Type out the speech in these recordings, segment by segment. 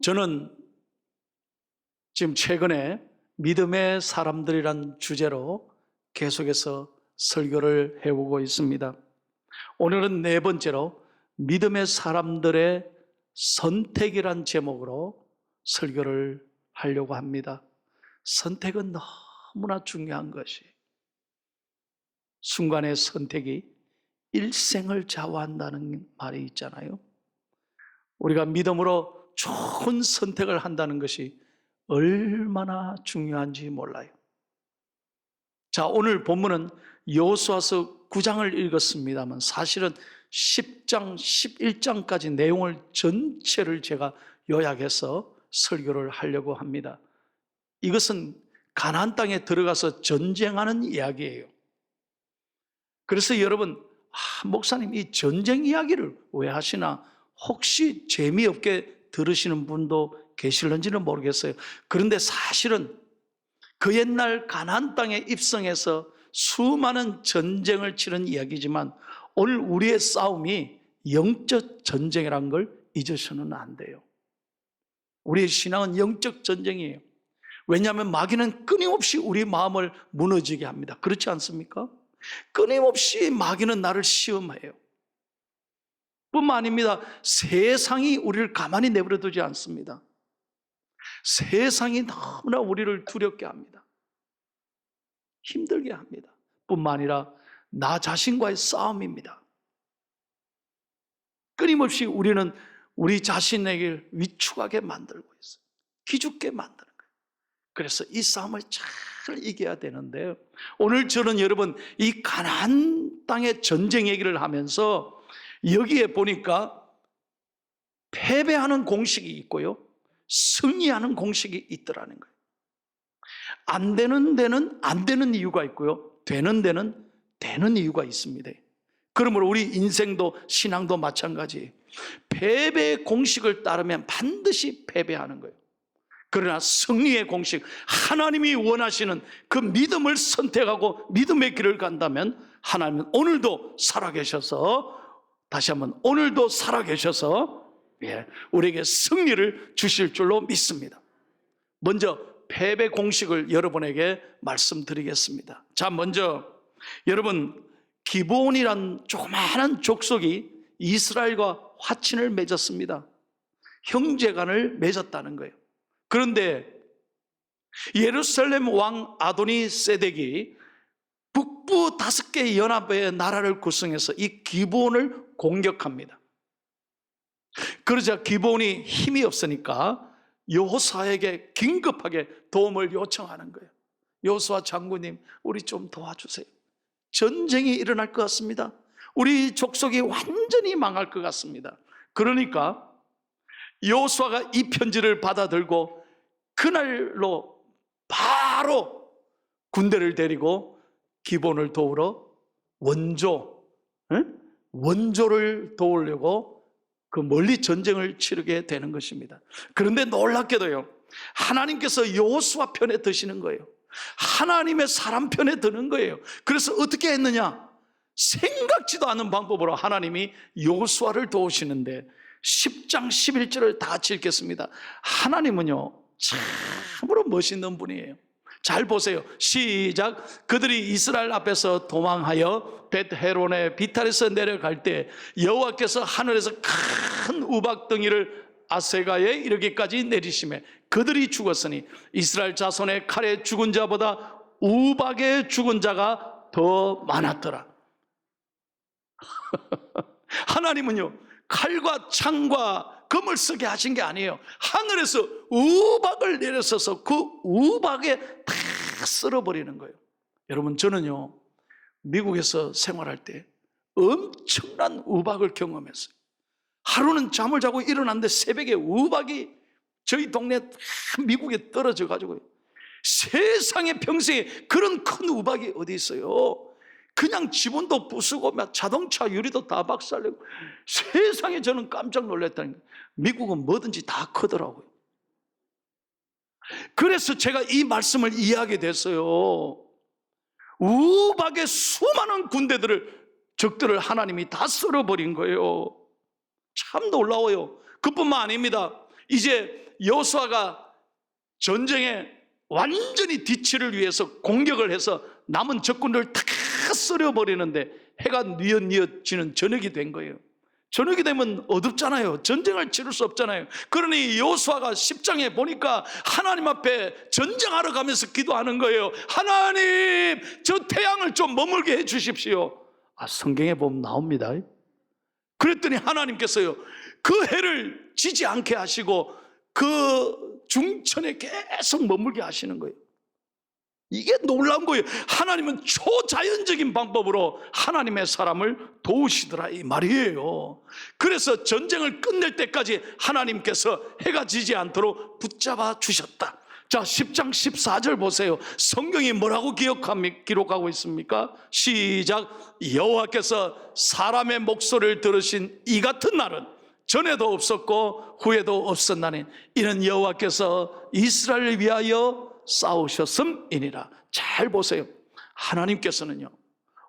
저는 지금 최근에 믿음의 사람들이란 주제로 계속해서 설교를 해오고 있습니다. 오늘은 네 번째로 믿음의 사람들의 선택이란 제목으로 설교를 하려고 합니다. 선택은 너무나 중요한 것이, 순간의 선택이 일생을 좌우한다는 말이 있잖아요. 우리가 믿음으로 좋은 선택을 한다는 것이 얼마나 중요한지 몰라요. 자, 오늘 본문은 여호수아서 9장을 읽었습니다만 사실은 10장, 11장까지 내용을 전체를 제가 요약해서 설교를 하려고 합니다. 이것은 가나안 땅에 들어가서 전쟁하는 이야기예요. 그래서 여러분, 목사님 이 전쟁 이야기를 왜 하시나 혹시 재미없게 들으시는 분도 계실는지는 모르겠어요. 그런데 사실은 그 옛날 가나안 땅에 입성해서 수많은 전쟁을 치른 이야기지만 오늘 우리의 싸움이 영적 전쟁이라는 걸 잊으셔서는 안 돼요. 우리의 신앙은 영적 전쟁이에요. 왜냐하면 마귀는 끊임없이 우리 마음을 무너지게 합니다. 그렇지 않습니까? 끊임없이 마귀는 나를 시험해요. 뿐만 아닙니다. 세상이 우리를 가만히 내버려 두지 않습니다. 세상이 너무나 우리를 두렵게 합니다. 힘들게 합니다. 뿐만 아니라 나 자신과의 싸움입니다. 끊임없이 우리는 우리 자신에게 위축하게 만들고 있어요. 기죽게 만드는 거예요. 그래서 이 싸움을 잘 이겨야 되는데요. 오늘 저는 여러분 이 가나안 땅의 전쟁 얘기를 하면서 여기에 보니까 패배하는 공식이 있고요, 승리하는 공식이 있더라는 거예요. 안 되는 데는 안 되는 이유가 있고요, 되는 데는 되는 이유가 있습니다. 그러므로 우리 인생도 신앙도 마찬가지예요. 패배의 공식을 따르면 반드시 패배하는 거예요. 그러나 승리의 공식, 하나님이 원하시는 그 믿음을 선택하고 믿음의 길을 간다면 하나님은 오늘도 살아계셔서, 다시 한번 오늘도 살아계셔서 우리에게 승리를 주실 줄로 믿습니다. 먼저 패배 공식을 여러분에게 말씀드리겠습니다. 자, 먼저 여러분, 기브온이란 조그마한 족속이 이스라엘과 화친을 맺었습니다. 형제간을 맺었다는 거예요. 그런데 예루살렘 왕 아도니 세덱이 북부 5개 연합의 나라를 구성해서 이 기브온을 공격합니다. 그러자 기브온이 힘이 없으니까 여호수아에게 긴급하게 도움을 요청하는 거예요. 여호수아 장군님, 우리 좀 도와주세요. 전쟁이 일어날 것 같습니다. 우리 족속이 완전히 망할 것 같습니다. 그러니까 여호수아가 이 편지를 받아들고 그날로 바로 군대를 데리고 기브온을 도우러 원조를 도우려고 그 멀리 전쟁을 치르게 되는 것입니다. 그런데 놀랍게도요, 하나님께서 여호수아 편에 드시는 거예요. 하나님의 사람 편에 드는 거예요. 그래서 어떻게 했느냐? 생각지도 않은 방법으로 하나님이 여호수아를 도우시는데 10장 11절을 다 같이 읽겠습니다. 하나님은요 참으로 멋있는 분이에요. 잘 보세요. 시작. 그들이 이스라엘 앞에서 도망하여 벳헤론의 비탈에서 내려갈 때 여호와께서 하늘에서 큰 우박덩이를 아세가에 이르기까지 내리시매 그들이 죽었으니 이스라엘 자손의 칼에 죽은 자보다 우박에 죽은 자가 더 많았더라. 하나님은요 칼과 창과 검을 쓰게 하신 게 아니에요. 하늘에서 우박을 내려서서 그 우박에 다 쓸어버리는 거예요. 여러분, 저는요 미국에서 생활할 때 엄청난 우박을 경험했어요. 하루는 잠을 자고 일어났는데 새벽에 우박이 저희 동네 미국에 떨어져 가지고, 세상에 평생에 그런 큰 우박이 어디 있어요. 그냥 지붕도 부수고 자동차 유리도 다 박살내고, 세상에 저는 깜짝 놀랐다는 거예요. 미국은 뭐든지 다 크더라고요. 그래서 제가 이 말씀을 이해하게 됐어요. 우박의 수많은 군대들을, 적들을 하나님이 다 쓸어버린 거예요. 참 놀라워요. 그뿐만 아닙니다. 이제 여호수아가 전쟁에 완전히 뒤치를 위해서 공격을 해서 남은 적군들을 다 썰어버리는데 해가 뉘엿뉘엿지는 저녁이 된 거예요. 저녁이 되면 어둡잖아요. 전쟁을 치를 수 없잖아요. 그러니 여호수아가 10장에 보니까 하나님 앞에 전쟁하러 가면서 기도하는 거예요. 하나님, 저 태양을 좀 머물게 해 주십시오. 성경에 보면 나옵니다. 그랬더니 하나님께서요, 그 해를 지지 않게 하시고 그 중천에 계속 머물게 하시는 거예요. 이게 놀라운 거예요. 하나님은 초자연적인 방법으로 하나님의 사람을 도우시더라, 이 말이에요. 그래서 전쟁을 끝낼 때까지 하나님께서 해가 지지 않도록 붙잡아 주셨다. 자, 10장 14절 보세요. 성경이 뭐라고 기록하고 있습니까? 시작. 여호와께서 사람의 목소리를 들으신 이 같은 날은 전에도 없었고 후에도 없었나니 이는 여호와께서 이스라엘을 위하여 싸우셨음이니라. 잘 보세요. 하나님께서는요,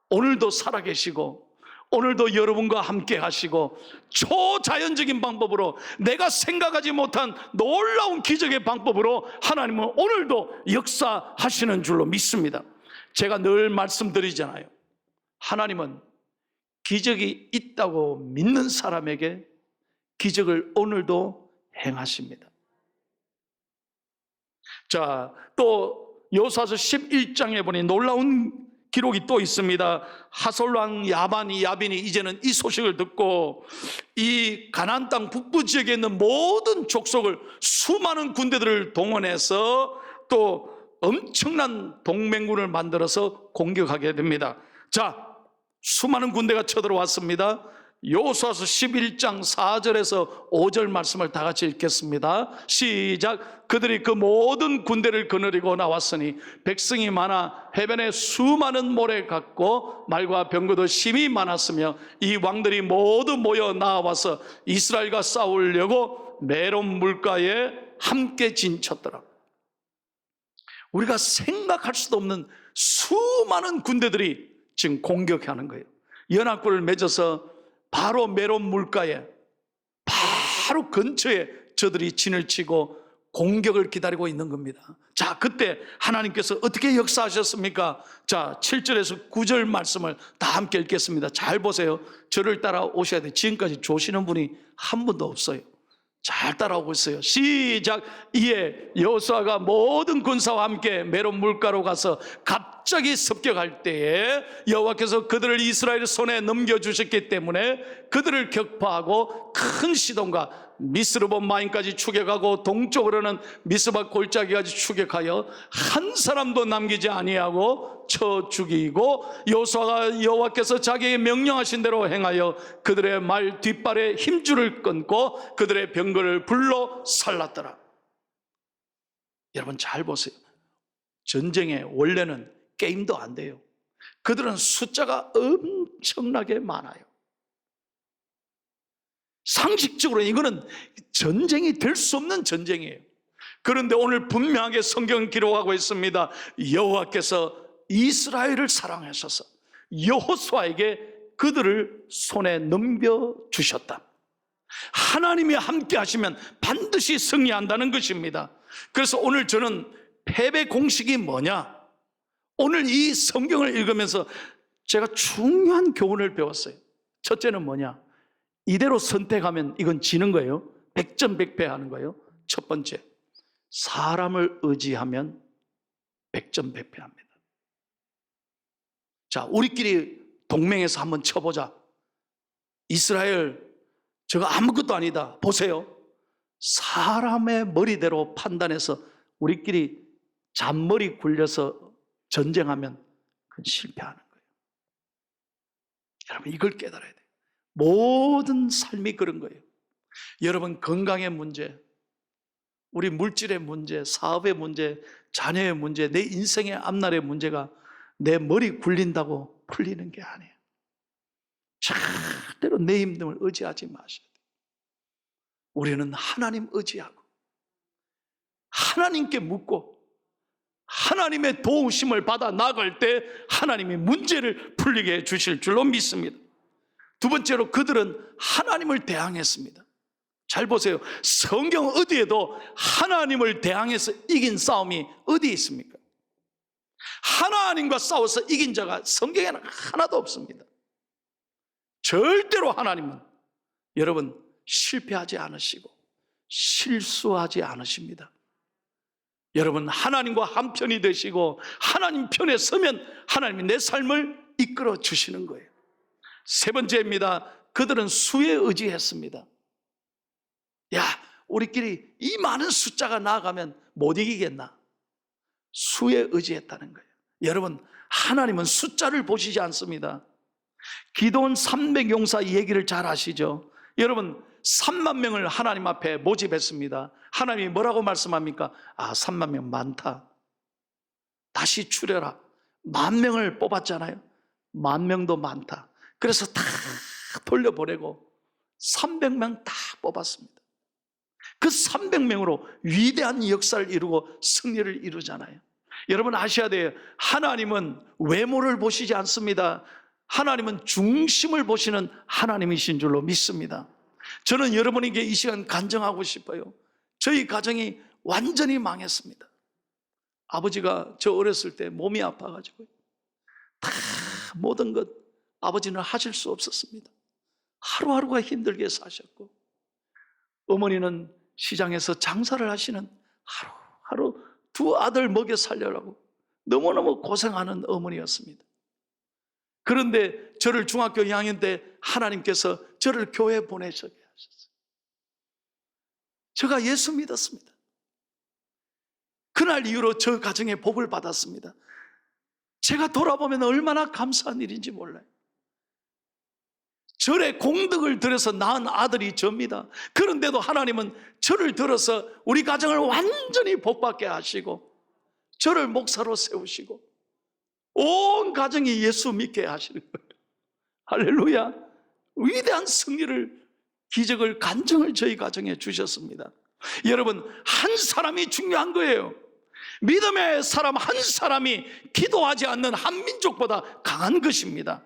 오늘도 살아계시고 오늘도 여러분과 함께 하시고 초자연적인 방법으로, 내가 생각하지 못한 놀라운 기적의 방법으로 하나님은 오늘도 역사하시는 줄로 믿습니다. 제가 늘 말씀드리잖아요. 하나님은 기적이 있다고 믿는 사람에게 기적을 오늘도 행하십니다. 자, 또 여호수아서 11장에 보니 놀라운 기록이 또 있습니다. 하솔왕 야빈이 이제는 이 소식을 듣고 이 가나안 땅 북부 지역에 있는 모든 족속을, 수많은 군대들을 동원해서 또 엄청난 동맹군을 만들어서 공격하게 됩니다. 자, 수많은 군대가 쳐들어왔습니다. 여호수아서 11장 4절에서 5절 말씀을 다 같이 읽겠습니다. 시작. 그들이 그 모든 군대를 거느리고 나왔으니 백성이 많아 해변에 수많은 모래 같고 말과 병거도 심히 많았으며 이 왕들이 모두 모여 나와서 이스라엘과 싸우려고 메론 물가에 함께 진쳤더라. 우리가 생각할 수도 없는 수많은 군대들이 지금 공격하는 거예요. 연합군을 맺어서 바로 메론 물가에, 바로 근처에 저들이 진을 치고 공격을 기다리고 있는 겁니다. 자, 그때 하나님께서 어떻게 역사하셨습니까? 자, 7절에서 9절 말씀을 다 함께 읽겠습니다. 잘 보세요. 저를 따라오셔야 돼요. 지금까지 조시는 분이 한 분도 없어요. 잘 따라오고 있어요. 시작. 이에 여호수아가 모든 군사와 함께 메론 물가로 가서 갑자기 습격할 때에 여호와께서 그들을 이스라엘 손에 넘겨주셨기 때문에 그들을 격파하고 큰 시돈과 미스르본 마임까지 추격하고 동쪽으로는 미스바 골짜기까지 추격하여 한 사람도 남기지 아니하고 쳐 죽이고, 여호수아가 여호와께서 자기에게 명령하신 대로 행하여 그들의 말 뒷발에 힘줄을 끊고 그들의 병거를 불러 살랐더라. 여러분 잘 보세요. 전쟁에 원래는 게임도 안 돼요. 그들은 숫자가 엄청나게 많아요. 상식적으로 이거는 전쟁이 될 수 없는 전쟁이에요. 그런데 오늘 분명하게 성경은 기록하고 있습니다. 여호와께서 이스라엘을 사랑하셔서 여호수아에게 그들을 손에 넘겨주셨다. 하나님이 함께 하시면 반드시 승리한다는 것입니다. 그래서 오늘 저는 패배 공식이 뭐냐? 오늘 이 성경을 읽으면서 제가 중요한 교훈을 배웠어요. 첫째는 뭐냐? 이대로 선택하면 이건 지는 거예요. 백전백패하는 거예요. 첫 번째, 사람을 의지하면 백전백패합니다. 자, 우리끼리 동맹해서 한번 쳐보자. 이스라엘 저거 아무것도 아니다. 보세요. 사람의 머리대로 판단해서 우리끼리 잔머리 굴려서 전쟁하면 그건 실패하는 거예요. 여러분 이걸 깨달아야 돼요. 모든 삶이 그런 거예요. 여러분 건강의 문제, 우리 물질의 문제, 사업의 문제, 자녀의 문제, 내 인생의 앞날의 문제가 내 머리 굴린다고 풀리는 게 아니에요. 절대로 내 힘듦을 의지하지 마셔야 돼요. 우리는 하나님 의지하고 하나님께 묻고 하나님의 도우심을 받아 나갈 때 하나님이 문제를 풀리게 해 주실 줄로 믿습니다. 두 번째로 그들은 하나님을 대항했습니다. 잘 보세요. 성경 어디에도 하나님을 대항해서 이긴 싸움이 어디에 있습니까? 하나님과 싸워서 이긴 자가 성경에는 하나도 없습니다. 절대로 하나님은 여러분 실패하지 않으시고 실수하지 않으십니다. 여러분 하나님과 한편이 되시고 하나님 편에 서면 하나님이 내 삶을 이끌어 주시는 거예요. 세 번째입니다. 그들은 수에 의지했습니다. 야, 우리끼리 이 많은 숫자가 나아가면 못 이기겠나? 수에 의지했다는 거예요. 여러분 하나님은 숫자를 보시지 않습니다. 기도원 300용사 얘기를 잘 아시죠? 여러분 3만 명을 하나님 앞에 모집했습니다. 하나님이 뭐라고 말씀합니까? 3만 명 많다. 다시 추려라. 10,000명을 뽑았잖아요. 10,000명도 많다. 그래서 다 돌려보내고 300명 다 뽑았습니다. 그 300명으로 위대한 역사를 이루고 승리를 이루잖아요. 여러분 아셔야 돼요. 하나님은 외모를 보시지 않습니다. 하나님은 중심을 보시는 하나님이신 줄로 믿습니다. 저는 여러분에게 이 시간 간증하고 싶어요. 저희 가정이 완전히 망했습니다. 아버지가 저 어렸을 때 몸이 아파가지고 다 모든 것 아버지는 하실 수 없었습니다. 하루하루가 힘들게 사셨고, 어머니는 시장에서 장사를 하시는 하루하루 두 아들 먹여 살려라고 너무너무 고생하는 어머니였습니다. 그런데 저를 중학교 2학년 때 하나님께서 저를 교회에 보내시게 하셨어요. 제가 예수 믿었습니다. 그날 이후로 저 가정에 복을 받았습니다. 제가 돌아보면 얼마나 감사한 일인지 몰라요. 절에 공덕을 들여서 낳은 아들이 접니다. 그런데도 하나님은 저를 들어서 우리 가정을 완전히 복받게 하시고 저를 목사로 세우시고 온 가정이 예수 믿게 하시는 거예요. 할렐루야. 위대한 승리를, 기적을, 간증을 저희 가정에 주셨습니다. 여러분 한 사람이 중요한 거예요. 믿음의 사람 한 사람이 기도하지 않는 한 민족보다 강한 것입니다.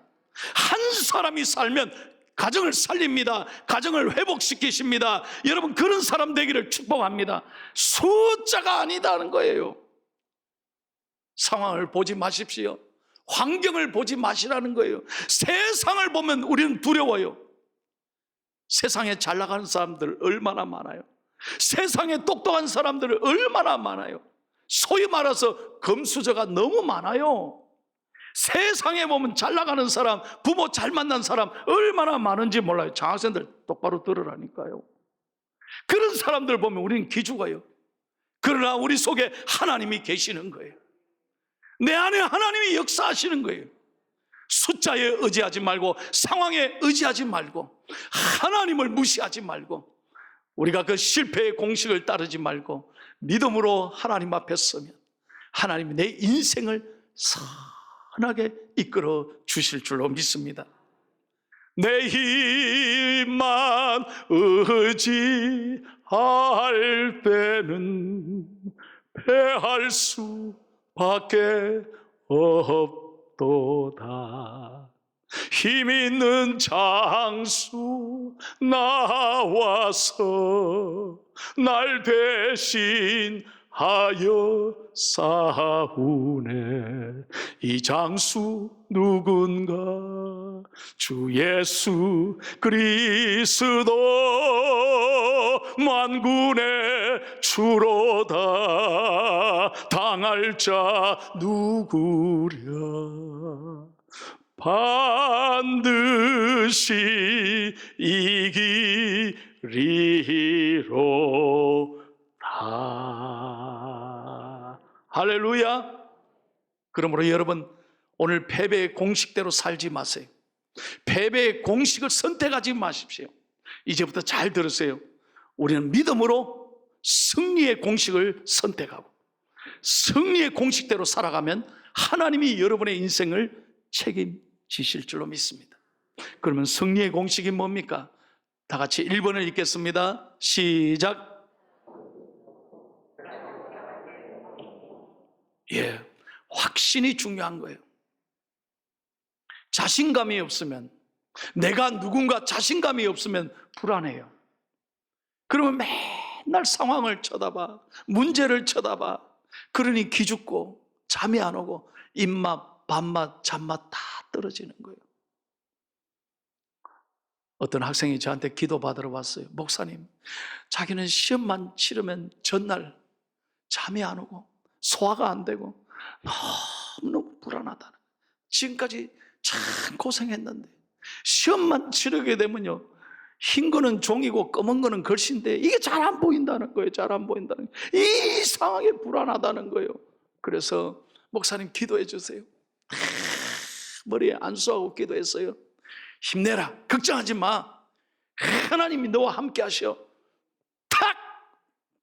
한 사람이 살면 가정을 살립니다. 가정을 회복시키십니다. 여러분 그런 사람 되기를 축복합니다. 숫자가 아니다는 거예요. 상황을 보지 마십시오. 환경을 보지 마시라는 거예요. 세상을 보면 우리는 두려워요. 세상에 잘 나가는 사람들 얼마나 많아요. 세상에 똑똑한 사람들 얼마나 많아요. 소위 말해서 금수저가 너무 많아요. 세상에 보면 잘 나가는 사람, 부모 잘 만난 사람 얼마나 많은지 몰라요. 장학생들 똑바로 들으라니까요. 그런 사람들 보면 우리는 기죽어요. 그러나 우리 속에 하나님이 계시는 거예요. 내 안에 하나님이 역사하시는 거예요. 숫자에 의지하지 말고, 상황에 의지하지 말고, 하나님을 무시하지 말고, 우리가 그 실패의 공식을 따르지 말고 믿음으로 하나님 앞에 서면 하나님이 내 인생을 선하게 이끌어 주실 줄로 믿습니다. 내 힘만 의지할 때는 패할 수밖에 없도다. 힘 있는 장수 나와서 날 대신하여 싸우네. 이 장수 누군가? 주 예수 그리스도 만군의 주로다. 당할 자 누구랴? 반드시 이기리로다. 할렐루야. 그러므로 여러분 오늘 패배의 공식대로 살지 마세요. 패배의 공식을 선택하지 마십시오. 이제부터 잘 들으세요. 우리는 믿음으로 승리의 공식을 선택하고 승리의 공식대로 살아가면 하나님이 여러분의 인생을 책임지실 줄로 믿습니다. 그러면 승리의 공식이 뭡니까? 다 같이 1번을 읽겠습니다. 시작. 확신이 중요한 거예요. 자신감이 없으면, 내가 누군가 자신감이 없으면 불안해요. 그러면 맨날 상황을 쳐다봐, 문제를 쳐다봐. 그러니 기죽고 잠이 안 오고 입맛, 밥맛, 잠맛 다 떨어지는 거예요. 어떤 학생이 저한테 기도받으러 왔어요. 목사님, 자기는 시험만 치르면 전날 잠이 안 오고 소화가 안 되고 너무너무 불안하다는 거예요. 지금까지 참 고생했는데 시험만 치르게 되면요, 흰 거는 종이고 검은 거는 글씨인데 이게 잘 안 보인다는 거예요. 잘 안 보인다는 거예요. 이상하게 불안하다는 거예요. 그래서 목사님 기도해 주세요. 머리에 안수하고 기도했어요. 힘내라, 걱정하지 마, 하나님이 너와 함께 하셔. 탁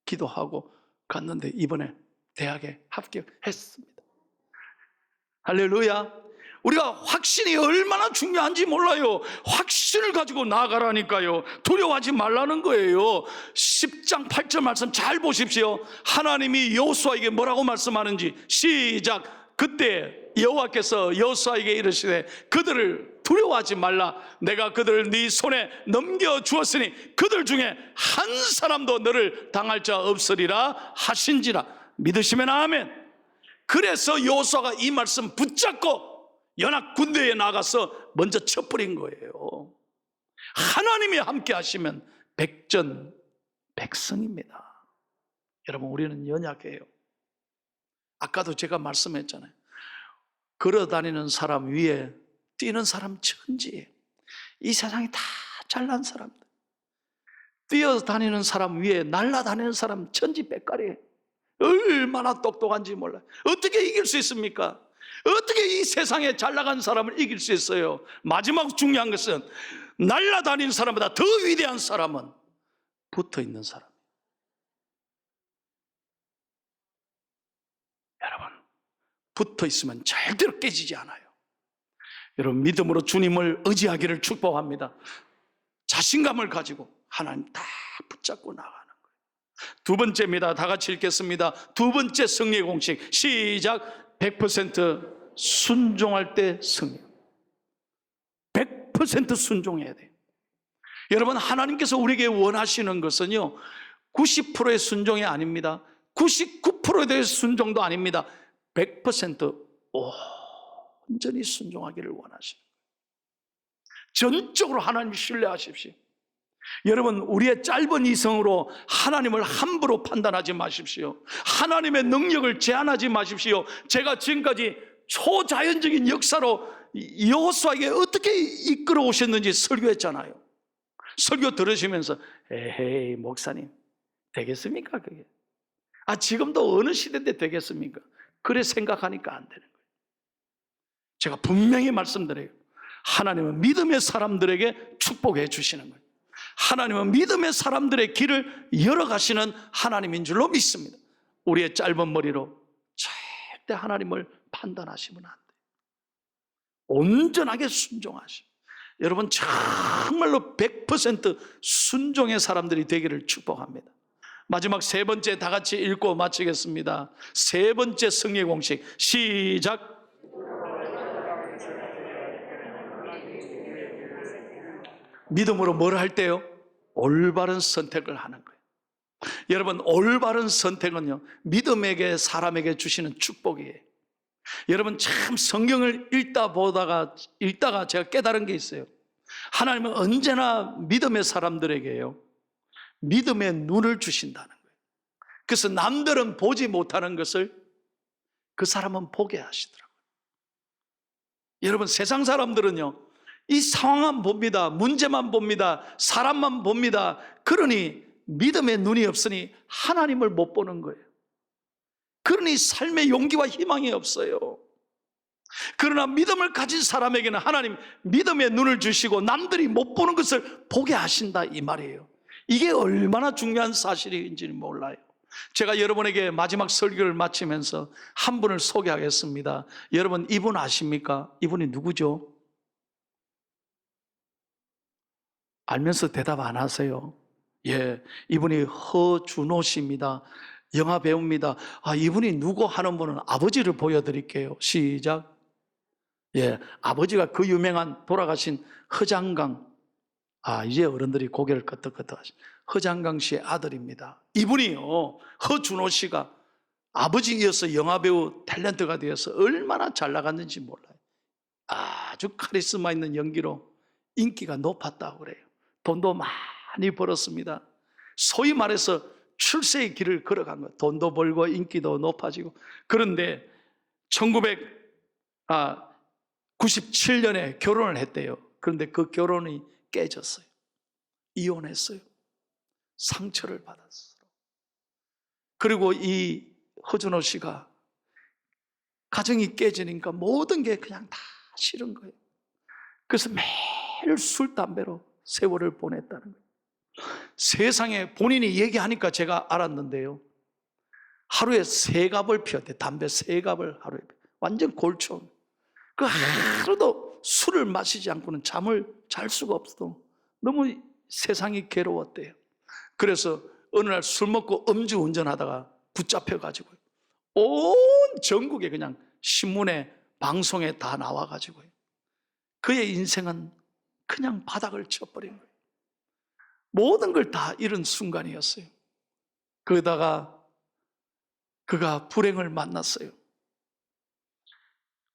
기도하고 갔는데 이번에 대학에 합격했습니다. 할렐루야. 우리가 확신이 얼마나 중요한지 몰라요. 확신을 가지고 나아가라니까요. 두려워하지 말라는 거예요. 10장 8절 말씀 잘 보십시오. 하나님이 여호수아에게 뭐라고 말씀하는지 시작. 그때 여호와께서 여호수아에게 이르시되 그들을 두려워하지 말라. 내가 그들을 네 손에 넘겨주었으니 그들 중에 한 사람도 너를 당할 자 없으리라 하신지라. 믿으시면 아멘. 그래서 여호수아가 이 말씀 붙잡고 연합 군대에 나가서 먼저 쳐버린 거예요. 하나님이 함께 하시면 백전백승입니다. 여러분, 우리는 연약해요. 아까도 제가 말씀했잖아요. 걸어다니는 사람 위에 뛰는 사람 천지예요. 이 세상이 다 잘난 사람들, 뛰어다니는 사람 위에 날아다니는 사람 천지백갈이에요. 얼마나 똑똑한지 몰라요. 어떻게 이길 수 있습니까? 어떻게 이 세상에 잘 나간 사람을 이길 수 있어요? 마지막 중요한 것은 날아다니는 사람보다 더 위대한 사람은 붙어있는 사람. 여러분, 붙어있으면 절대로 깨지지 않아요. 여러분, 믿음으로 주님을 의지하기를 축복합니다. 자신감을 가지고 하나님 다 붙잡고 나가는 거예요. 두 번째입니다. 다 같이 읽겠습니다. 두 번째 승리의 공식 시작. 100% 순종할 때 승리. 100% 순종해야 돼요. 여러분, 하나님께서 우리에게 원하시는 것은요 90%의 순종이 아닙니다. 99%에 대해 순종도 아닙니다. 100% 온전히 순종하기를 원하십니다. 전적으로 하나님을 신뢰하십시오. 여러분, 우리의 짧은 이성으로 하나님을 함부로 판단하지 마십시오. 하나님의 능력을 제한하지 마십시오. 제가 지금까지 초자연적인 역사로 여호수아에게 어떻게 이끌어 오셨는지 설교했잖아요. 설교 들으시면서 에헤이 목사님 되겠습니까 그게? 지금도 어느 시대인데 되겠습니까? 그래 생각하니까 안 되는 거예요. 제가 분명히 말씀드려요. 하나님은 믿음의 사람들에게 축복해 주시는 거예요. 하나님은 믿음의 사람들의 길을 열어가시는 하나님인 줄로 믿습니다. 우리의 짧은 머리로 절대 하나님을 판단하시면 안 돼요. 온전하게 순종하시고 여러분 정말로 100% 순종의 사람들이 되기를 축복합니다. 마지막 세 번째 다 같이 읽고 마치겠습니다. 세 번째 승리의 공식 시작. 믿음으로 뭘 할 때요? 올바른 선택을 하는 거예요. 여러분, 올바른 선택은요 믿음에게 사람에게 주시는 축복이에요. 여러분, 참 성경을 읽다가 제가 깨달은 게 있어요. 하나님은 언제나 믿음의 사람들에게요 믿음의 눈을 주신다는 거예요. 그래서 남들은 보지 못하는 것을 그 사람은 보게 하시더라고요. 여러분, 세상 사람들은요 이 상황만 봅니다. 문제만 봅니다. 사람만 봅니다. 그러니 믿음의 눈이 없으니 하나님을 못 보는 거예요. 그러니 삶의 용기와 희망이 없어요. 그러나 믿음을 가진 사람에게는 하나님 믿음의 눈을 주시고 남들이 못 보는 것을 보게 하신다 이 말이에요. 이게 얼마나 중요한 사실인지는 몰라요. 제가 여러분에게 마지막 설교를 마치면서 한 분을 소개하겠습니다. 여러분, 이분 아십니까? 이분이 누구죠? 알면서 대답 안 하세요. 예, 이분이 허준호 씨입니다. 영화 배우입니다. 이분이 누구 하는 분은 아버지를 보여드릴게요. 시작. 예, 아버지가 그 유명한 돌아가신 허장강. 이제 어른들이 고개를 끄덕끄덕 하시. 허장강 씨의 아들입니다. 이분이요, 허준호 씨가 아버지 이어서 영화배우 탤런트가 되어서 얼마나 잘 나갔는지 몰라요. 아주 카리스마 있는 연기로 인기가 높았다고 그래요. 돈도 많이 벌었습니다. 소위 말해서 출세의 길을 걸어간 거예요. 돈도 벌고 인기도 높아지고. 그런데 1997년에 결혼을 했대요. 그런데 그 결혼이 깨졌어요. 이혼했어요. 상처를 받았어요. 그리고 이 허준호 씨가 가정이 깨지니까 모든 게 그냥 다 싫은 거예요. 그래서 매일 술, 담배로 세월을 보냈다는 거예요. 세상에 본인이 얘기하니까 제가 알았는데요, 하루에 3갑을 피웠대. 담배 3갑을 하루에. 완전 골총. 그 하루도 술을 마시지 않고는 잠을 잘 수가 없어. 너무 세상이 괴로웠대요. 그래서 어느 날 술 먹고 음주운전하다가 붙잡혀가지고 온 전국에 그냥 신문에 방송에 다 나와가지고요, 그의 인생은 그냥 바닥을 쳐버린 거예요. 모든 걸 다 잃은 순간이었어요. 그러다가 그가 불행을 만났어요.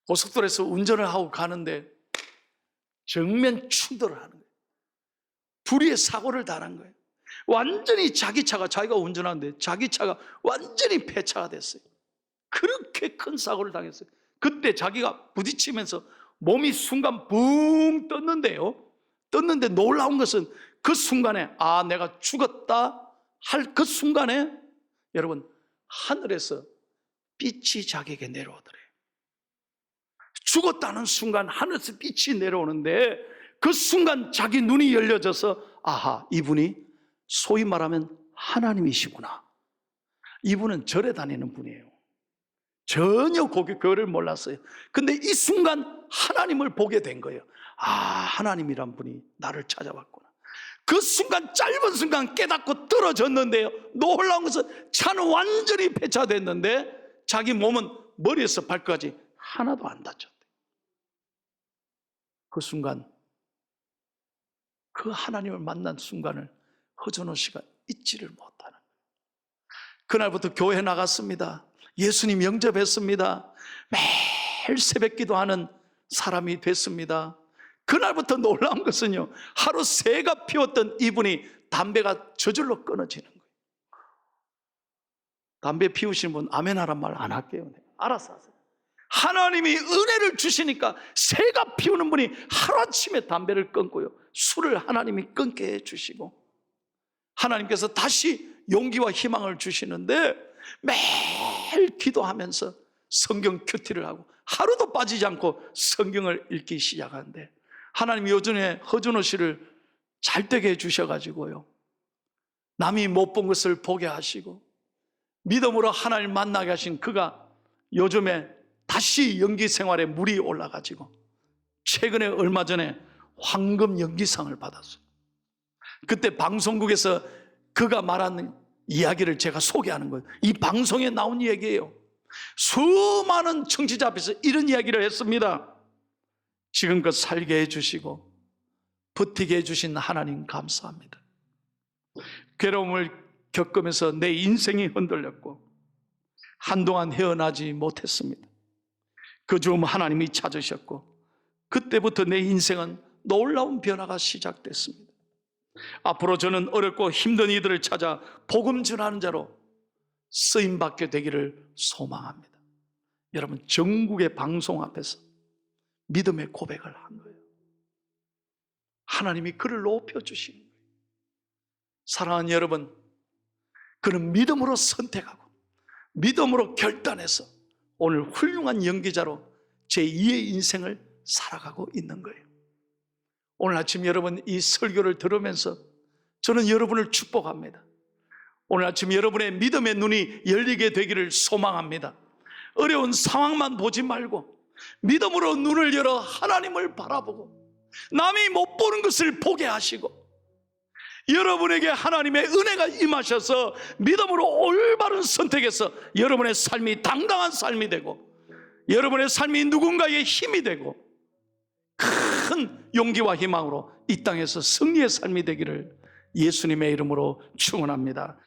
고속도로에서 운전을 하고 가는데 정면 충돌을 하는 거예요. 불의의 사고를 당한 거예요. 완전히 자기 차가, 자기가 운전하는데 자기 차가 완전히 폐차가 됐어요. 그렇게 큰 사고를 당했어요. 그때 자기가 부딪히면서 몸이 순간 붕 떴는데요, 떴는데 놀라운 것은 그 순간에 아, 내가 죽었다 할 그 순간에 여러분, 하늘에서 빛이 자기에게 내려오더래요. 죽었다는 순간 하늘에서 빛이 내려오는데 그 순간 자기 눈이 열려져서 아하, 이분이 소위 말하면 하나님이시구나. 이분은 절에 다니는 분이에요. 전혀 그거를 몰랐어요. 근데 이 순간 하나님을 보게 된 거예요. 아, 하나님이란 분이 나를 찾아왔구나. 그 순간, 짧은 순간 깨닫고 떨어졌는데요, 놀라운 것은 차는 완전히 폐차됐는데 자기 몸은 머리에서 발까지 하나도 안 다쳤대. 그 순간, 그 하나님을 만난 순간을 허준호 씨가 잊지를 못하는 거예요. 그날부터 교회 나갔습니다. 예수님 영접했습니다. 매일 새벽 기도하는 사람이 됐습니다. 그날부터 놀라운 것은요, 하루 3갑 피웠던 이분이 담배가 저절로 끊어지는 거예요. 담배 피우시는 분 아멘 하란 말 안 할게요. 알아서 하세요. 하나님이 은혜를 주시니까 3갑 피우는 분이 하루아침에 담배를 끊고요, 술을 하나님이 끊게 해주시고, 하나님께서 다시 용기와 희망을 주시는데 매일 기도하면서 성경 큐티를 하고 하루도 빠지지 않고 성경을 읽기 시작하는데, 하나님이 요즘에 허준호 씨를 잘되게 해주셔가지고요, 남이 못 본 것을 보게 하시고 믿음으로 하나님을 만나게 하신 그가 요즘에 다시 연기 생활에 물이 올라가지고 최근에 얼마 전에 황금 연기상을 받았어요. 그때 방송국에서 그가 말하는 이야기를 제가 소개하는 거예요. 이 방송에 나온 얘기예요. 수많은 청취자 앞에서 이런 이야기를 했습니다. 지금껏 살게 해주시고 버티게 해주신 하나님 감사합니다. 괴로움을 겪으면서 내 인생이 흔들렸고 한동안 헤어나지 못했습니다. 그 중 하나님이 찾으셨고 그때부터 내 인생은 놀라운 변화가 시작됐습니다. 앞으로 저는 어렵고 힘든 이들을 찾아 복음 전하는 자로 쓰임받게 되기를 소망합니다. 여러분, 전국의 방송 앞에서 믿음의 고백을 한 거예요. 하나님이 그를 높여주시는 거예요. 사랑하는 여러분, 그는 믿음으로 선택하고 믿음으로 결단해서 오늘 훌륭한 연기자로 제2의 인생을 살아가고 있는 거예요. 오늘 아침 여러분 이 설교를 들으면서 저는 여러분을 축복합니다. 오늘 아침 여러분의 믿음의 눈이 열리게 되기를 소망합니다. 어려운 상황만 보지 말고 믿음으로 눈을 열어 하나님을 바라보고 남이 못 보는 것을 보게 하시고 여러분에게 하나님의 은혜가 임하셔서 믿음으로 올바른 선택해서 여러분의 삶이 당당한 삶이 되고 여러분의 삶이 누군가의 힘이 되고 큰 용기와 희망으로 이 땅에서 승리의 삶이 되기를 예수님의 이름으로 축원합니다.